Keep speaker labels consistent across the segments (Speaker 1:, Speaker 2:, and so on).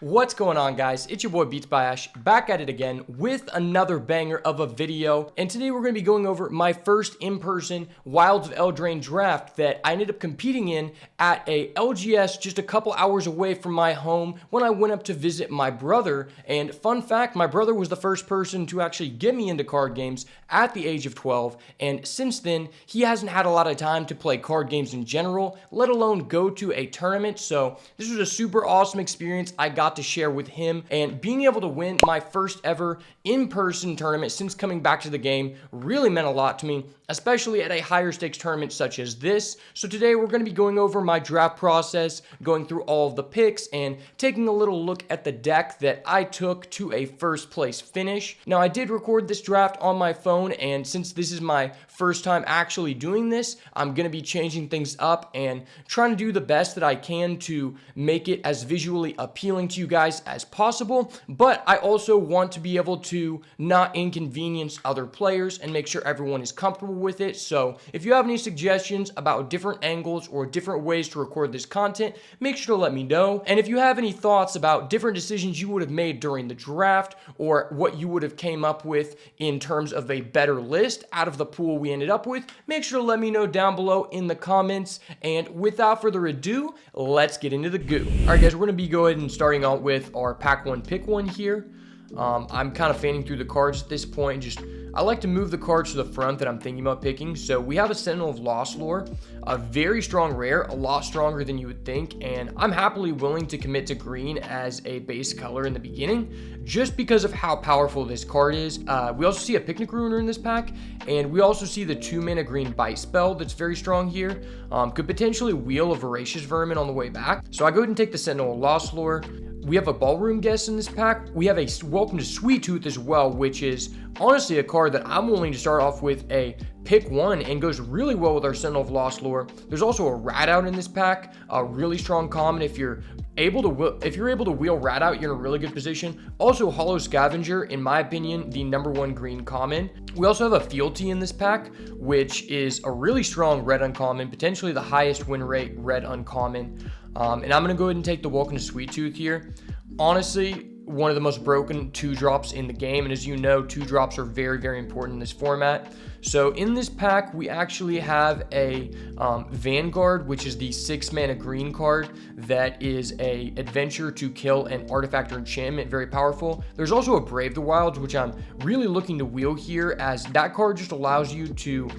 Speaker 1: What's going on, guys? It's your boy Beats by Ash, back at it again with another banger of a video. And today we're going to be going over my first in-person Wilds of Eldraine draft that I ended up competing in at a LGS just a couple hours away from my home when I went up to visit my brother. And fun fact, my brother was the first person to actually get me into card games at the age of 12. And since then, he hasn't had a lot of time to play card games in general, let alone go to a tournament. So this was a super awesome experience I got to share with him, and being able to win my first ever in-person tournament since coming back to the game really meant a lot to me, especially at a higher stakes tournament such as this. So today we're going to be going over my draft process, going through all of the picks, and taking a little look at the deck that I took to a first place finish. Now, I did record this draft on my phone, and since this is my first time actually doing this, I'm going to be changing things up and trying to do the best that I can to make it as visually appealing to you guys as possible. But I also want to be able to not inconvenience other players and make sure everyone is comfortable with it. So if you have any suggestions about different angles or different ways to record this content, make sure to let me know. And if you have any thoughts about different decisions you would have made during the draft, or what you would have came up with in terms of a better list out of the pool we ended up with, make sure to let me know down below in the comments. And without further ado, let's get into the goo. All right, guys, we're going to be going and starting out with our pack one pick one here. I'm kind of fanning through the cards at this point. I like to move the cards to the front that I'm thinking about picking. So we have a Sentinel of Lost Lore, a very strong rare, a lot stronger than you would think, and I'm happily willing to commit to green as a base color in the beginning, just because of how powerful this card is. We also see a Picnic Ruiner in this pack, and we also see the 2-mana green Bite spell that's very strong here. Could potentially wheel a Voracious Vermin on the way back. So I go ahead and take the Sentinel of Lost Lore. We have a Ballroom Guest in this pack. We have a Welcome to Sweet Tooth as well, which is honestly a card that I'm willing to start off with a pick one and goes really well with our Sentinel of Lost Lore. There's also a Rat Out in this pack, a really strong common. If you're able to wheel Rat Out, you're in a really good position. Also, Hollow Scavenger, in my opinion, the #1 green common. We also have a Fealty in this pack, which is a really strong red uncommon, potentially the highest win rate red uncommon. And I'm going to go ahead and take the Welcome to Sweet Tooth here. Honestly, one of the most broken 2-drops in the game, and as you know, 2-drops are very, very important in this format. So in this pack, we actually have a Vanguard, which is the 6-mana green card that is a adventure to kill an artifact or enchantment, very powerful. There's also a Brave the Wilds, which I'm really looking to wheel here, as that card just allows you to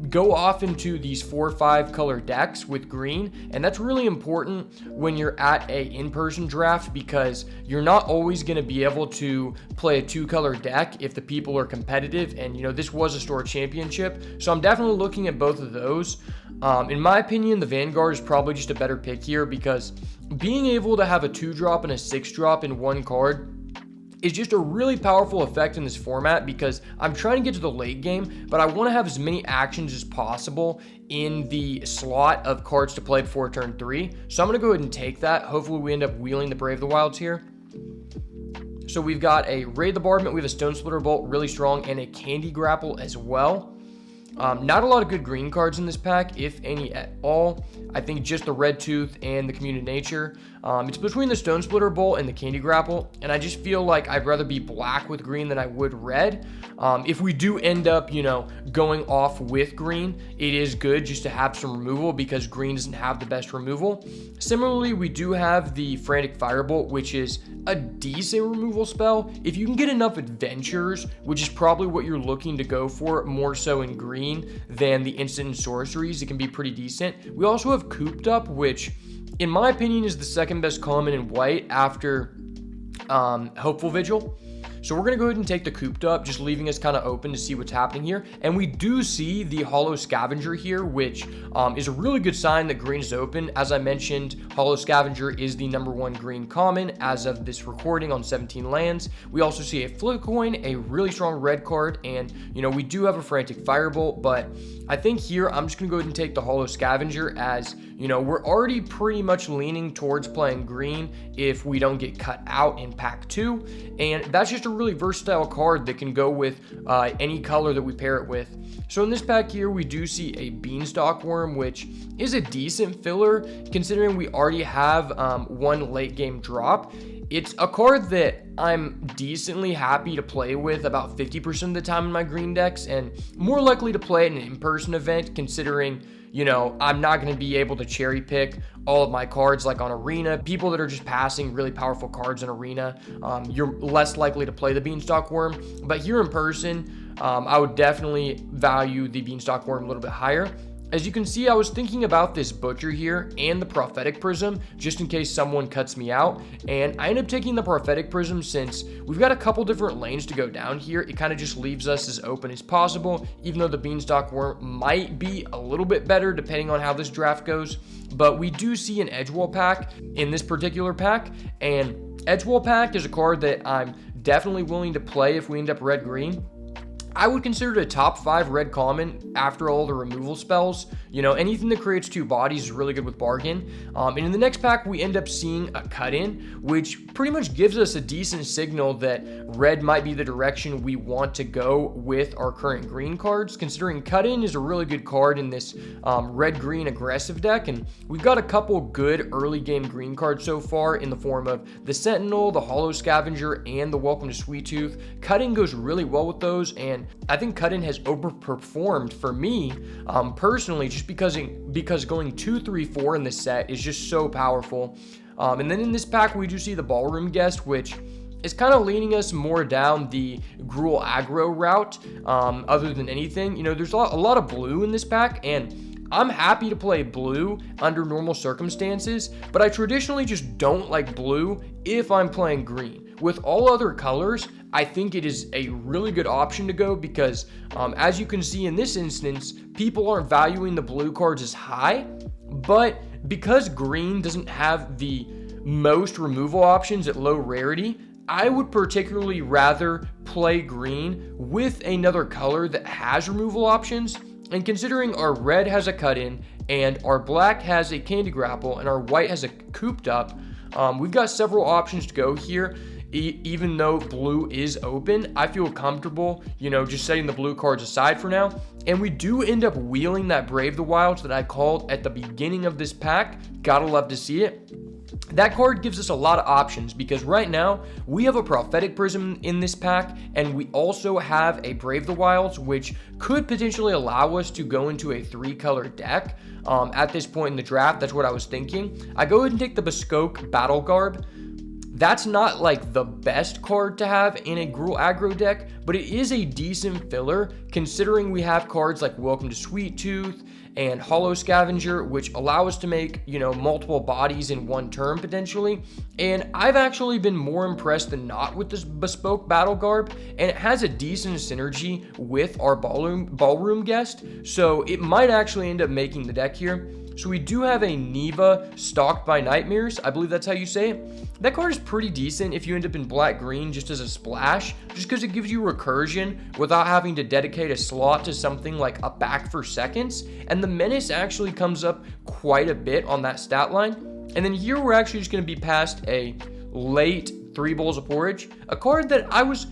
Speaker 1: go off into these 4 or 5 color decks with green, and that's really important when you're at a in-person draft, because you're not always going to be able to play a 2-color deck if the people are competitive, and you know, this was a store championship, so I'm definitely looking at both of those. In my opinion, the Vanguard is probably just a better pick here, because being able to have a 2-drop and a 6-drop in one card is just a really powerful effect in this format, because I'm trying to get to the late game, but I want to have as many actions as possible in the slot of cards to play before turn 3. So I'm going to go ahead and take that. Hopefully we end up wheeling the Brave the Wilds here. So we've got a Raid the Bombardment, we have a Stone Splitter Bolt, really strong, and a Candy Grapple as well. Not a lot of good green cards in this pack, if any at all. I think just the Red Tooth and the Commuted Nature. It's between the Stone Splitter Bolt and the Candy Grapple, and I just feel like I'd rather be black with green than I would red. If we do end up, going off with green, it is good just to have some removal, because green doesn't have the best removal. Similarly, we do have the Frantic Firebolt, which is a decent removal spell. If you can get enough adventures, which is probably what you're looking to go for, more so in green than the instant and sorceries, it can be pretty decent. We also have Cooped Up, which in my opinion is the second best common in white after Hopeful Vigil. So we're going to go ahead and take the Cooped Up, just leaving us kind of open to see what's happening here. And we do see the Hollow Scavenger here, which is a really good sign that green is open. As I mentioned, Hollow Scavenger is the #1 green common as of this recording on 17 lands. We also see a Flip Coin, a really strong red card, and we do have a Frantic Firebolt, but I think here I'm just going to go ahead and take the Hollow Scavenger, as we're already pretty much leaning towards playing green if we don't get cut out in pack 2, and that's just a really versatile card that can go with any color that we pair it with. So in this pack here, we do see a Beanstalk Worm, which is a decent filler considering we already have one late game drop. It's a card that I'm decently happy to play with about 50% of the time in my green decks, and more likely to play at an in-person event considering, you know, I'm not going to be able to cherry pick all of my cards like on Arena. People that are just passing really powerful cards in Arena, you're less likely to play the Beanstalk Worm. But here in person, I would definitely value the Beanstalk Worm a little bit higher. As you can see, I was thinking about this Butcher here and the Prophetic Prism just in case someone cuts me out, and I ended up taking the Prophetic Prism since we've got a couple different lanes to go down here. It kind of just leaves us as open as possible, even though the Beanstalk Worm might be a little bit better depending on how this draft goes. But we do see an Edgewall pack in this particular pack, and Edgewall pack is a card that I'm definitely willing to play if we end up red-green. I would consider it a top 5 red common after all the removal spells. You know, anything that creates 2 bodies is really good with bargain. And in the next pack, we end up seeing a cut-in, which pretty much gives us a decent signal that red might be the direction we want to go with our current green cards, considering cut-in is a really good card in this red-green aggressive deck. And we've got a couple good early game green cards so far in the form of the Sentinel, the Hollow Scavenger, and the Welcome to Sweet Tooth. Cut-in goes really well with those, and I think cut-in has overperformed for me personally, just because going 2-3-4 in this set is just so powerful. And then in this pack, we do see the Ballroom Guest, which is kind of leaning us more down the Gruul aggro route other than anything. You know, there's a lot of blue in this pack, and I'm happy to play blue under normal circumstances, but I traditionally just don't like blue if I'm playing green. With all other colors, I think it is a really good option to go because as you can see in this instance, people aren't valuing the blue cards as high, but because green doesn't have the most removal options at low rarity, I would particularly rather play green with another color that has removal options. And considering our red has a cut-in and our black has a Candy Grapple and our white has a Cooped Up, we've got several options to go here. Even though blue is open, I feel comfortable, you know, just setting the blue cards aside for now. And we do end up wheeling that Brave the Wilds that I called at the beginning of this pack. Gotta love to see it. That card gives us a lot of options because right now we have a Prophetic Prism in this pack, and we also have a Brave the Wilds, which could potentially allow us to go into a 3-color deck at this point in the draft. That's what I was thinking. I go ahead and take the Bespoke Battle Garb. That's not like the best card to have in a Gruul aggro deck, but it is a decent filler considering we have cards like Welcome to Sweet Tooth and Hollow Scavenger, which allow us to make, you know, multiple bodies in one turn potentially. And I've actually been more impressed than not with this Bespoke Battle Garb, and it has a decent synergy with our Ballroom Guest, so it might actually end up making the deck here. So we do have a Neva Stalked by Nightmares. I believe that's how you say it. That card is pretty decent if you end up in black-green just as a splash, just because it gives you recursion without having to dedicate a slot to something like a back for seconds. And the Menace actually comes up quite a bit on that stat line. And then here we're actually just going to be past a late 3 Bowls of Porridge, a card that I was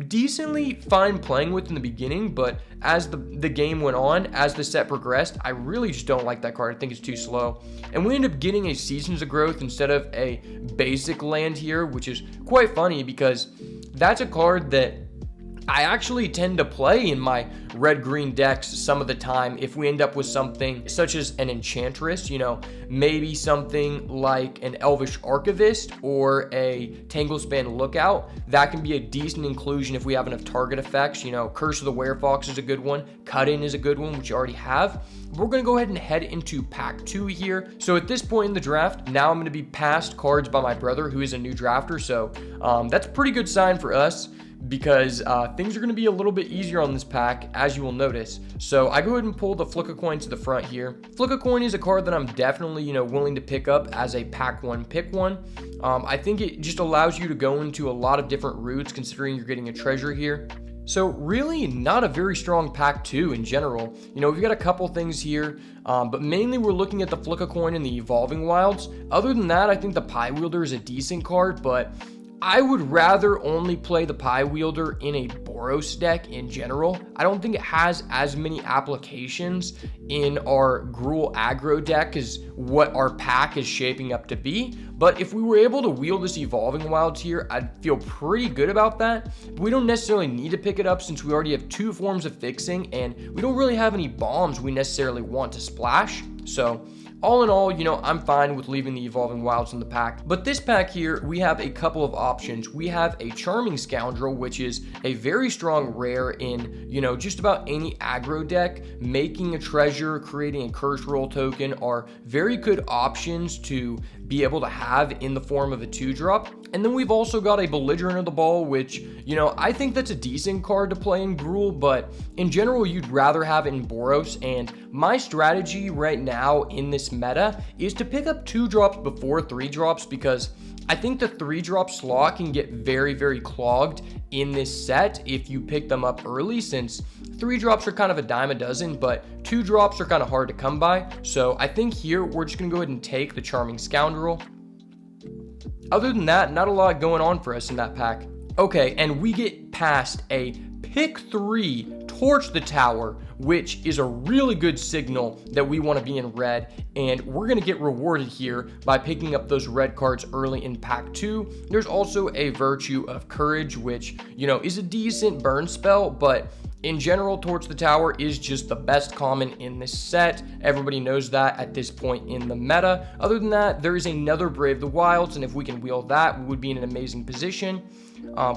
Speaker 1: decently fine playing with in the beginning, but as the game went on, as the set progressed, I really just don't like that card. I think it's too slow. And we end up getting a Seasons of Growth instead of a basic land here, which is quite funny because that's a card that I actually tend to play in my red-green decks some of the time if we end up with something such as an Enchantress, you know, maybe something like an Elvish Archivist or a Tanglespan Lookout. That can be a decent inclusion if we have enough target effects. You know, Curse of the Werefox is a good one. Cut-In is a good one, which you already have. We're going to go ahead and head into pack 2 here. So at this point in the draft, now I'm going to be passed cards by my brother, who is a new drafter. So that's a pretty good sign for us, because things are going to be a little bit easier on this pack, as you will notice. So I go ahead and pull the Flick a Coin to the front here. Flick a Coin is a card that I'm definitely, you know, willing to pick up as a pack 1 pick one. I think it just allows you to go into a lot of different routes considering you're getting a treasure here. So really not a very strong pack 2 in general. You know, we've got a couple things here, but mainly we're looking at the Flick a Coin and the Evolving Wilds. Other than that, I think the Pie Wielder is a decent card, but I would rather only play the Pie Wielder in a Boros deck in general. I don't think it has as many applications in our Gruul aggro deck as what our pack is shaping up to be. But if we were able to wield this Evolving Wilds here, I'd feel pretty good about that. But we don't necessarily need to pick it up since we already have 2 forms of fixing, and we don't really have any bombs we necessarily want to splash. So all in all, I'm fine with leaving the Evolving Wilds in the pack. But this pack here, we have a couple of options. We have a Charming Scoundrel, which is a very strong rare in, just about any aggro deck. Making a treasure, creating a curse roll token are very good options to be able to have in the form of a 2-drop. And then we've also got a Belligerent of the Ball, which, I think that's a decent card to play in Gruul, but in general, you'd rather have it in Boros. And my strategy right now in this meta is to pick up 2-drops before 3-drops, because I think the 3-drop slot can get very, very clogged in this set if you pick them up early, since 3-drops are kind of a dime a dozen, but 2-drops are kind of hard to come by. So I think here we're just gonna go ahead and take the Charming Scoundrel. Other than that, not a lot going on for us in that pack. Okay, and we get past a pick 3 Torch the Tower, which is a really good signal that we want to be in red, and we're going to get rewarded here by picking up those red cards early in pack 2. There's also a Virtue of Courage, which, is a decent burn spell, but in general, Torch the Tower is just the best common in this set. Everybody knows that at this point in the meta. Other than that, there is another Brave the Wilds, and if we can wield that, we would be in an amazing position.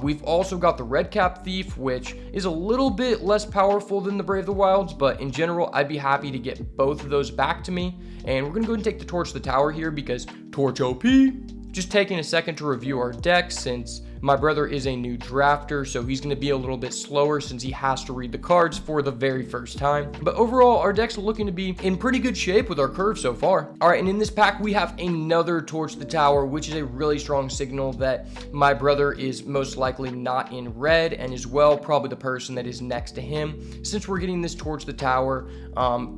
Speaker 1: We've also got the Red Cap Thief, which is a little bit less powerful than the Brave the Wilds, but in general, I'd be happy to get both of those back to me. And we're going to go ahead and take the Torch the Tower here because Torch OP. Just taking a second to review our deck, since my brother is a new drafter, so he's going to be a little bit slower since he has to read the cards for the very first time. But overall, our deck's looking to be in pretty good shape with our curve so far. All right, and in this pack, we have another Torch the Tower, which is a really strong signal that my brother is most likely not in red, and as well, probably the person that is next to him. Since we're getting this Torch the Tower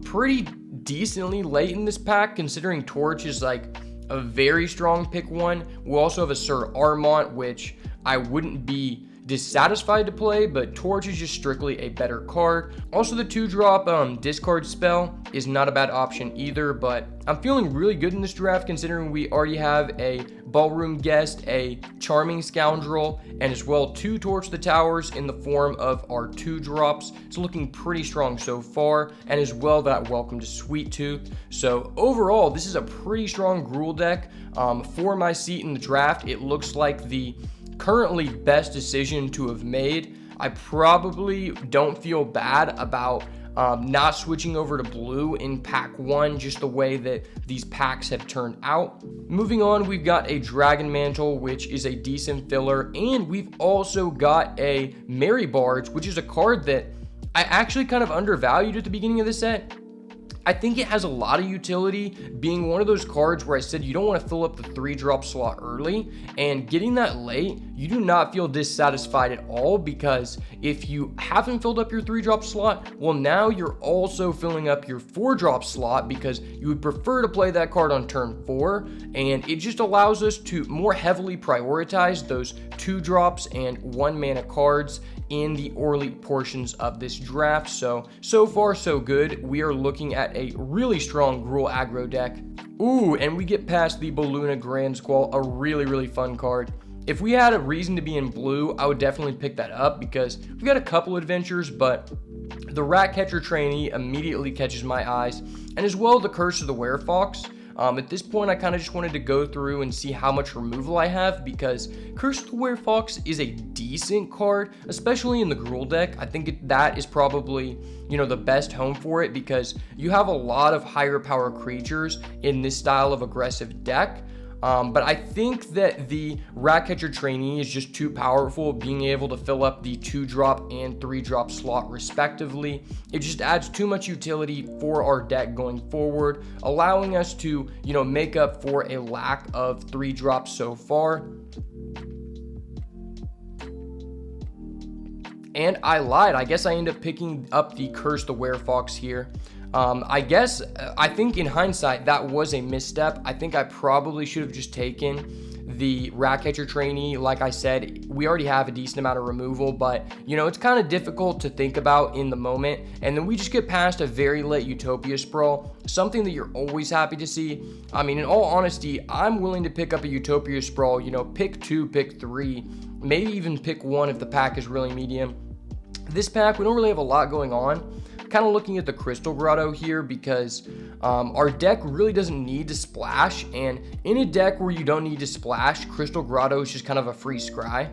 Speaker 1: pretty decently late in this pack, considering Torch is like a very strong pick 1. We'll also have a Sir Armont, which I wouldn't be dissatisfied to play, but Torch is just strictly a better card. Also, the 2-drop discard spell is not a bad option either, but I'm feeling really good in this draft considering we already have a Ballroom Guest, a Charming Scoundrel, and as well 2 Torch the Towers in the form of our 2-drops. It's looking pretty strong so far, and as well that Welcome to Sweet Tooth. So overall, this is a pretty strong Gruul deck. For my seat in the draft, it looks like the currently best decision to have made. I probably don't feel bad about not switching over to blue in pack 1, just the way that these packs have turned out. Moving on, we've got a Dragon Mantle, which is a decent filler, and we've also got a Mary Barge, which is a card that I actually kind of undervalued at the beginning of the set. I think it has a lot of utility, being one of those cards where I said you don't want to fill up the 3-drop slot early, and getting that late, you do not feel dissatisfied at all, because if you haven't filled up your 3-drop slot, well, now you're also filling up your 4-drop slot because you would prefer to play that card on turn 4, and it just allows us to more heavily prioritize those 2-drops and 1-mana cards in the early portions of this draft. So far so good. We are looking at a really strong Gruul aggro deck. Ooh, and we get past the Balloona Grand Squall, a really, really fun card. If we had a reason to be in blue, I would definitely pick that up because we've got a couple adventures, but the Ratcatcher Trainee immediately catches my eyes, and as well the Curse of the Werefox. At this point, I kind of just wanted to go through and see how much removal I have, because Curse of the Werefox is a decent card, especially in the Gruul deck. I think that is probably, the best home for it, because you have a lot of higher power creatures in this style of aggressive deck. But I think that the Ratcatcher Trainee is just too powerful, being able to fill up the 2-drop and 3-drop slot respectively. It just adds too much utility for our deck going forward, allowing us to, make up for a lack of 3-drops so far. And I lied. I guess I end up picking up the Curse the Werefox here. I think in hindsight, that was a misstep. I think I probably should have just taken the Ratcatcher Trainee, like I said, we already have a decent amount of removal, but you know, it's kind of difficult to think about in the moment. And then we just get past a very late Utopia Sprawl, something that you're always happy to see. I mean, in all honesty, I'm willing to pick up a Utopia Sprawl, you know, pick 2, pick 3, maybe even pick 1 if the pack is really medium. This pack, we don't really have a lot going on. Kind of looking at the Crystal Grotto here because our deck really doesn't need to splash, and in a deck where you don't need to splash, Crystal Grotto is just kind of a free scry.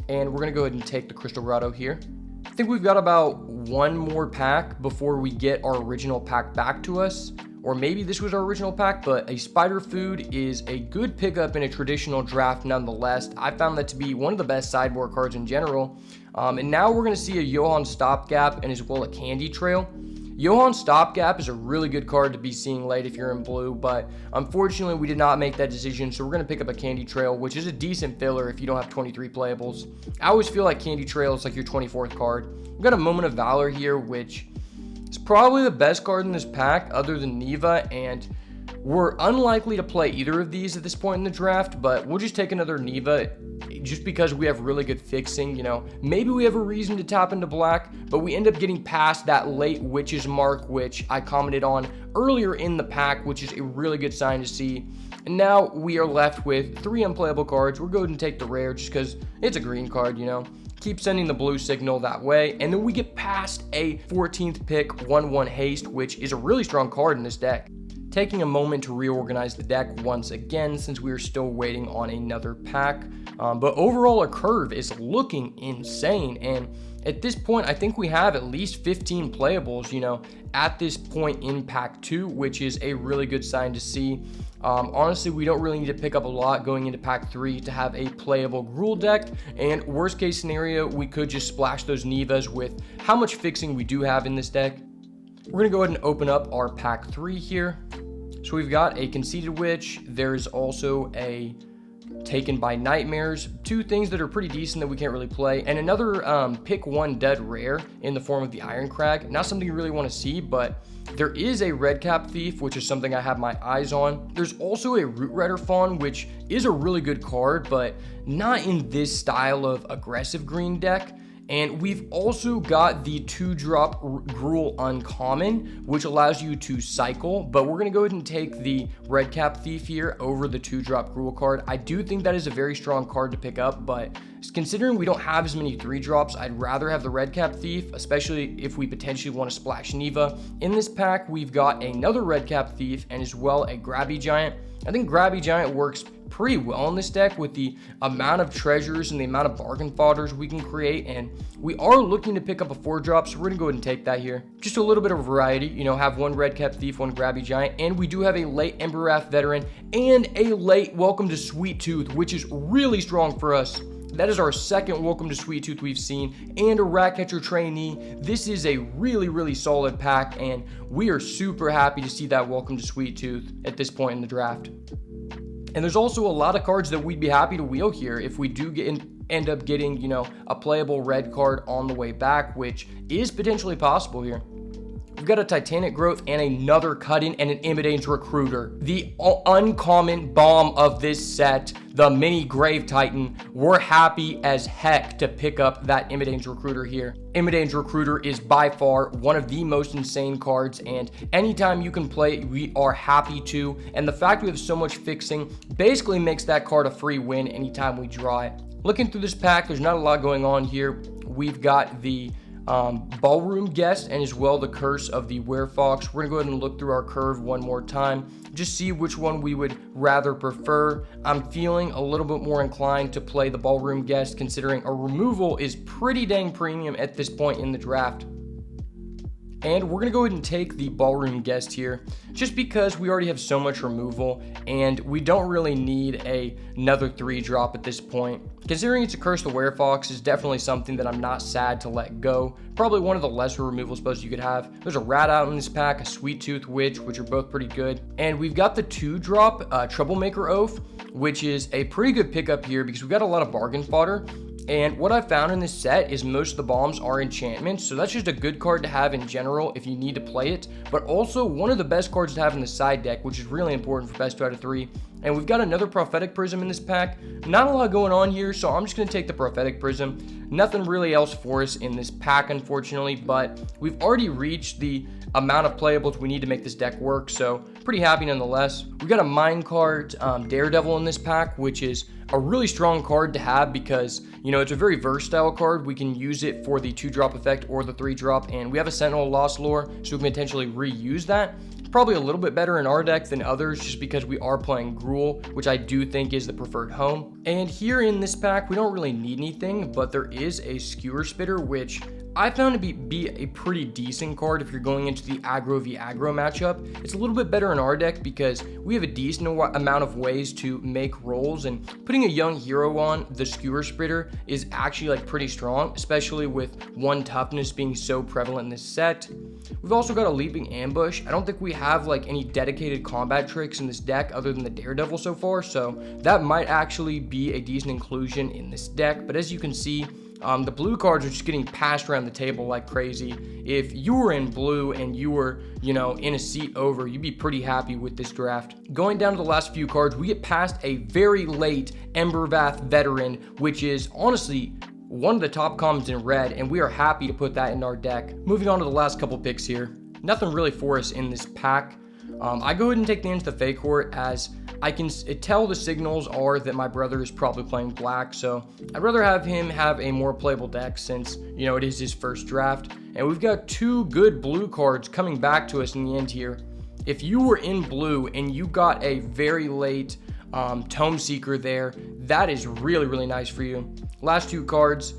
Speaker 1: And we're gonna go ahead and take the Crystal Grotto here. I think we've got about 1 more pack before we get our original pack back to us, or maybe this was our original pack, but a Spider Food is a good pickup in a traditional draft nonetheless. I found that to be one of the best sideboard cards in general. And now we're going to see a Johann Stopgap and as well a Candy Trail. Johann Stopgap is a really good card to be seeing late if you're in blue, but unfortunately we did not make that decision, so we're going to pick up a Candy Trail, which is a decent filler if you don't have 23 playables. I always feel like Candy Trail is like your 24th card. We've got a Moment of Valor here, which is probably the best card in this pack other than Neva, and we're unlikely to play either of these at this point in the draft, but we'll just take another Neva just because we have really good fixing. You know, maybe we have a reason to tap into black, but we end up getting past that late Witch's Mark, which I commented on earlier in the pack, which is a really good sign to see. And now we are left with 3 unplayable cards. We're going to take the rare just because it's a green card, you know. Keep sending the blue signal that way, and then we get past a 14th pick 1/1 haste, which is a really strong card in this deck. Taking a moment to reorganize the deck once again since we are still waiting on another pack, but overall our curve is looking insane, and at this point I think we have at least 15 playables, you know, at this point in pack 2, which is a really good sign to see. Honestly, we don't really need to pick up a lot going into pack 3 to have a playable Gruul deck, and worst case scenario, we could just splash those Nevas with how much fixing we do have in this deck. We're going to go ahead and open up our pack 3 here. So we've got a Conceited Witch, there's also a Taken by Nightmares, 2 things that are pretty decent that we can't really play, and another pick 1 dead rare in the form of the Iron Crag. Not something you really want to see, but there is a Redcap Thief, which is something I have my eyes on. There's also a Root Rider Fawn, which is a really good card, but not in this style of aggressive green deck. And we've also got the 2-drop Gruul Uncommon, which allows you to cycle, but we're going to go ahead and take the Redcap Thief here over the 2-drop Gruul card. I do think that is a very strong card to pick up, but considering we don't have as many 3-drops, I'd rather have the Redcap Thief, especially if we potentially want to splash Neva. In this pack, we've got another Redcap Thief and as well a Grabby Giant. I think Grabby Giant works pretty well in this deck with the amount of treasures and the amount of bargain fodders we can create, and we are looking to pick up a 4-drop, so we're gonna go ahead and take that here. Just a little bit of variety, you know, have 1 Redcap Thief, 1 Grabby Giant, and we do have a late Ember Wrath Veteran and a late Welcome to Sweet Tooth, which is really strong for us. That is our 2nd Welcome to Sweet Tooth we've seen, and a Ratcatcher Trainee. This is a really, really solid pack, and we are super happy to see that Welcome to Sweet Tooth at this point in the draft. And there's also a lot of cards that we'd be happy to wheel here if we do end up getting, you know, a playable red card on the way back, which is potentially possible here. We've got a Titanic Growth and another Cut-In and an Imidane Recruiter. The uncommon bomb of this set, the Mini Grave Titan. We're happy as heck to pick up that Imidane Recruiter here. Imidane Recruiter is by far one of the most insane cards, and anytime you can play it, we are happy to. And the fact we have so much fixing basically makes that card a free win anytime we draw it. Looking through this pack, there's not a lot going on here. We've got the Ballroom Guest and as well the Curse of the Werefox. We're gonna go ahead and look through our curve one more time, just see which one we would rather prefer. I'm feeling a little bit more inclined to play the Ballroom Guest, considering a removal is pretty dang premium at this point in the draft. And we're going to go ahead and take the Ballroom Guest here, just because we already have so much removal, and we don't really need another 3-drop at this point. Considering it's a Curse of the Werefox is definitely something that I'm not sad to let go. Probably one of the lesser removal spells you could have. There's a Rat Out in this pack, a Sweet Tooth Witch, which are both pretty good. And we've got the 2-drop Troublemaker Oath, which is a pretty good pickup here because we've got a lot of bargain fodder. And what I found in this set is most of the bombs are enchantments, so that's just a good card to have in general if you need to play it, but also one of the best cards to have in the side deck, which is really important for best 2 out of 3. And we've got another Prophetic Prism in this pack. Not a lot going on here, so I'm just going to take the Prophetic Prism. Nothing really else for us in this pack, unfortunately, but we've already reached the amount of playables we need to make this deck work, so pretty happy nonetheless. We got a Minecart Daredevil in this pack, which is a really strong card to have because, you know, it's a very versatile card. We can use it for the 2-drop effect or the 3-drop, and we have a Sentinel Lost Lore, so we can potentially reuse that. Probably a little bit better in our deck than others just because we are playing Gruul, which I do think is the preferred home. And here in this pack, we don't really need anything, but there is a Skewer Spitter, which I found to be a pretty decent card if you're going into the aggro v aggro matchup. It's a little bit better in our deck because we have a decent amount of ways to make rolls, and putting a young hero on the Skewer Spitter is actually like pretty strong, especially with 1 toughness being so prevalent in this set. We've also got a Leaping Ambush. I don't think we have like any dedicated combat tricks in this deck other than the Daredevil so far, so that might actually be a decent inclusion in this deck. But as you can see, the blue cards are just getting passed around the table like crazy. If you were in blue and you were, you know, in a seat over, you'd be pretty happy with this draft. Going down to the last few cards, we get past a very late Emberbath Veteran, which is honestly one of the top commons in red, and we are happy to put that in our deck. Moving on to the last couple picks here. Nothing really for us in this pack. I go ahead and take the Into the Fake Court as I can tell the signals are that my brother is probably playing black, so I'd rather have him have a more playable deck since, you know, it is his first draft. And we've got 2 good blue cards coming back to us in the end here. If you were in blue and you got a very late Tome Seeker there, that is really, really nice for you. Last 2 cards,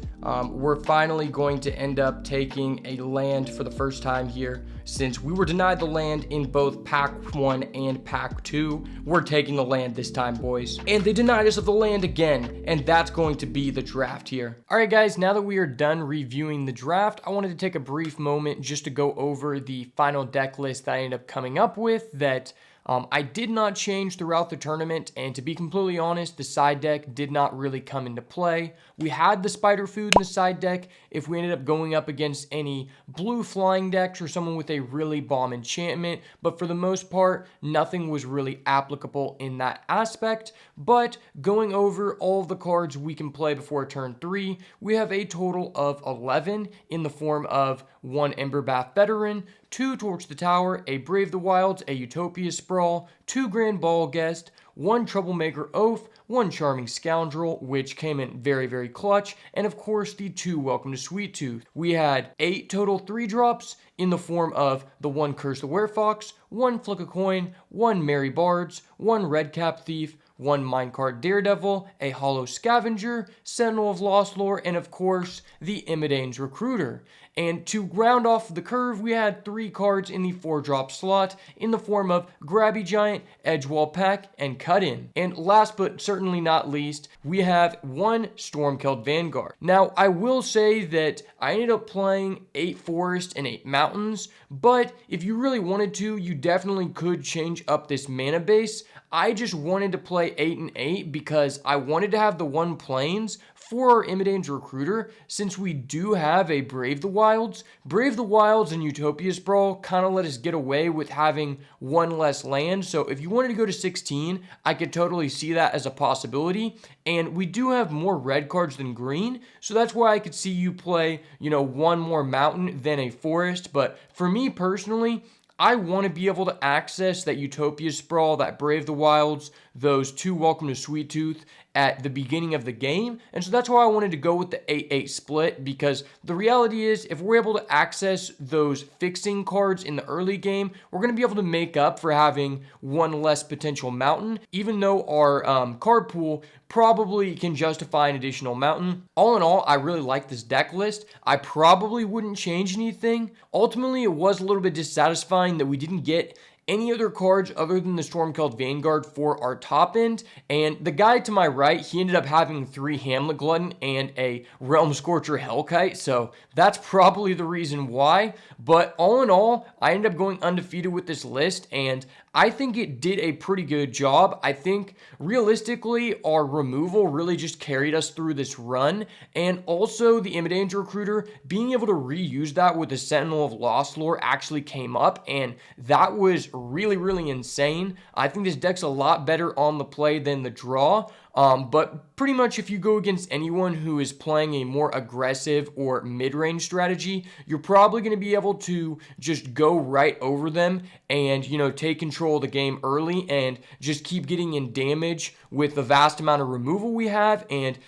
Speaker 1: we're finally going to end up taking a land for the first time here. Since we were denied the land in both Pack 1 and Pack 2, we're taking the land this time, boys. And they denied us of the land again, and that's going to be the draft here. Alright guys, now that we are done reviewing the draft, I wanted to take a brief moment just to go over the final deck list that I ended up coming up with that I did not change throughout the tournament, and to be completely honest, the side deck did not really come into play. We had the Spider Food in the side deck if we ended up going up against any blue flying decks or someone with a really bomb enchantment, but for the most part, nothing was really applicable in that aspect. But going over all of the cards we can play before turn 3, we have a total of 11 in the form of 1 Emberbath Veteran, 2 Torch the Tower, a Brave the Wilds, a Utopia Sprawl, 2 Grand Ball Guest, 1 Troublemaker Oath, 1 Charming Scoundrel, which came in very, very clutch, and of course the 2 Welcome to Sweet Tooth. We had 8 total 3-drops in the form of the 1 Curse the Werefox, 1 Flick a Coin, 1 Merry Bards, 1 Redcap Thief, 1 Minecart Daredevil, a Hollow Scavenger, Sentinel of Lost Lore, and of course the Imidane's Recruiter. And to round off the curve, we had 3 cards in the 4-drop slot in the form of Grabby Giant, Edgewall Pack, and Cut In. And last but certainly not least, we have 1 Stormkeld Vanguard. Now, I will say that I ended up playing 8 Forest and 8 Mountains, but if you really wanted to, you definitely could change up this mana base. I just wanted to play 8 and 8 because I wanted to have the 1 Plains for our Imidane's Recruiter, since we do have a Brave the Wilds. Brave the Wilds and Utopia Sprawl kind of let us get away with having 1 less land, so if you wanted to go to 16, I could totally see that as a possibility. And we do have more red cards than green, so that's why I could see you play, you know, 1 more mountain than a forest. But for me personally, I want to be able to access that Utopia Sprawl, that Brave the Wilds, those 2 Welcome to Sweet Tooth at the beginning of the game. And so that's why I wanted to go with the 8-8 split, because the reality is if we're able to access those fixing cards in the early game, we're going to be able to make up for having 1 less potential mountain, even though our card pool probably can justify an additional mountain. All in all, I really like this deck list. I probably wouldn't change anything. Ultimately, it was a little bit dissatisfying that we didn't get any other cards other than the Stormkeld Vanguard for our top end. And the guy to my right, he ended up having 3 Hamlet Glutton and a Realm Scorcher Hellkite, so that's probably the reason why. But all in all, I ended up going undefeated with this list, and I think it did a pretty good job. I think realistically, our removal really just carried us through this run, and also the Imidanged Recruiter, being able to reuse that with the Sentinel of Lost Lore actually came up, and that was really, really insane. I think this deck's a lot better on the play than the draw. But pretty much if you go against anyone who is playing a more aggressive or mid-range strategy, you're probably going to be able to just go right over them and, take control of the game early and just keep getting in damage with the vast amount of removal we have. And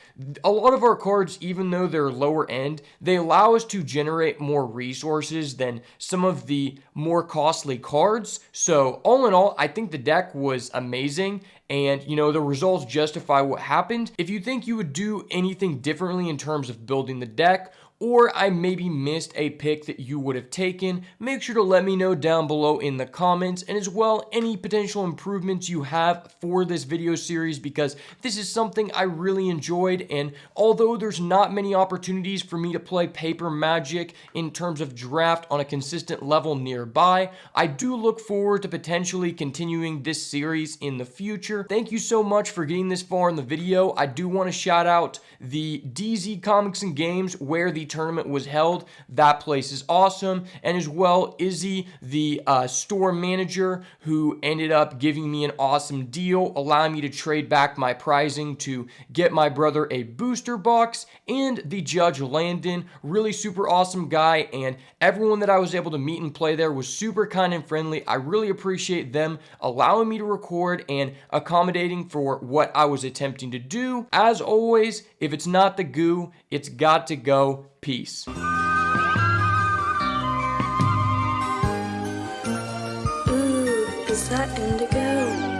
Speaker 1: a lot of our cards, even though they're lower end, they allow us to generate more resources than some of the more costly cards. So all in all, I think the deck was amazing. And, the results justify what happened. If you think you would do anything differently in terms of building the deck, or I maybe missed a pick that you would have taken, make sure to let me know down below in the comments, and as well any potential improvements you have for this video series, because this is something I really enjoyed. And although there's not many opportunities for me to play Paper Magic in terms of draft on a consistent level nearby, I do look forward to potentially continuing this series in the future. Thank you so much for getting this far in the video. I do want to shout out the DZ Comics and Games where the tournament was held. That place is awesome. And as well, Izzy, the store manager, who ended up giving me an awesome deal, allowing me to trade back my prizing to get my brother a booster box. And the judge, Landon, really super awesome guy. And everyone that I was able to meet and play there was super kind and friendly. I really appreciate them allowing me to record and accommodating for what I was attempting to do. As always, if it's not the goo, it's got to go. Peace.
Speaker 2: Ooh, is that indigo?